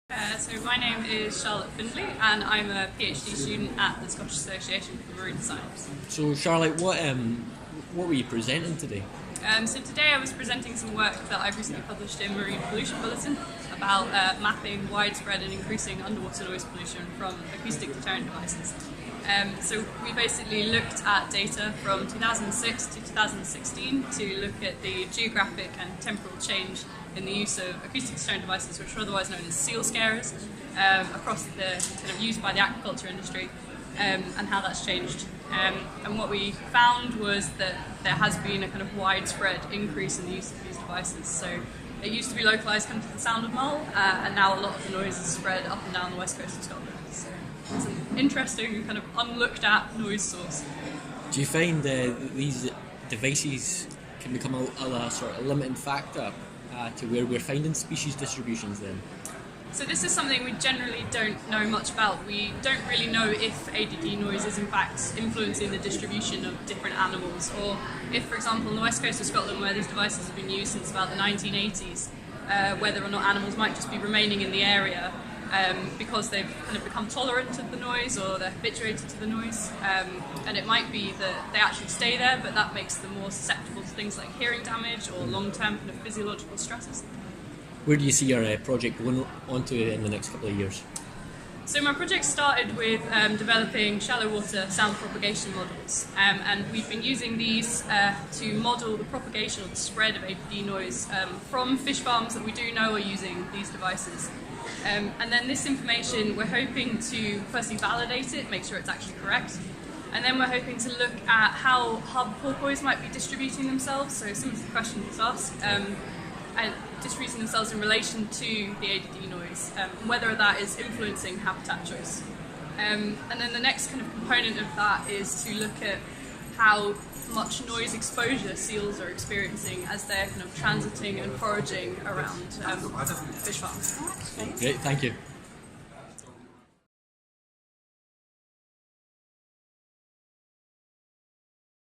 So my name is Charlotte Findlay and I'm a PhD student at the Scottish Association for Marine Science. So Charlotte, what were you presenting today? So today I was presenting some work that I've recently published in Marine Pollution Bulletin about mapping widespread and increasing underwater noise pollution from acoustic deterrent devices. So we basically looked at data from 2006 to 2016 to look at the geographic and temporal change in the use of acoustic deterrent devices, which are otherwise known as seal scarers, across the kind of used by the aquaculture industry, and how that's changed. And what we found was that there has been a kind of widespread increase in the use of these devices. So it used to be localised kind of to the sound of Mull, and now a lot of the noise is spread up and down the west coast of Scotland. So it's an interesting kind of unlooked at noise source. Do you find these devices can become a sort of limiting factor to where we're finding species distributions then? So this is something we generally don't know much about. We don't really know if ADD noise is in fact influencing the distribution of different animals, or if, for example, on the west coast of Scotland, where these devices have been used since about the 1980s, whether or not animals might just be remaining in the area because they've kind of become tolerant of the noise or they're habituated to the noise. And it might be that they actually stay there, but that makes them more susceptible to things like hearing damage or long-term kind of physiological stresses. Where do you see your project going on to in the next couple of years? So my project started with developing shallow water sound propagation models, and we've been using these to model the propagation or the spread of ADD noise from fish farms that we do know are using these devices. And then this information, we're hoping to firstly validate it, make sure it's actually correct, and then we're hoping to look at how hub porpoise might be distributing themselves, so similar to the question was asked, and distributing themselves in relation to the ADD noise, whether that is influencing habitat choice. And then the next kind of component of that is to look at how much noise exposure seals are experiencing as they're kind of transiting and foraging around fish farms. Great, thank you.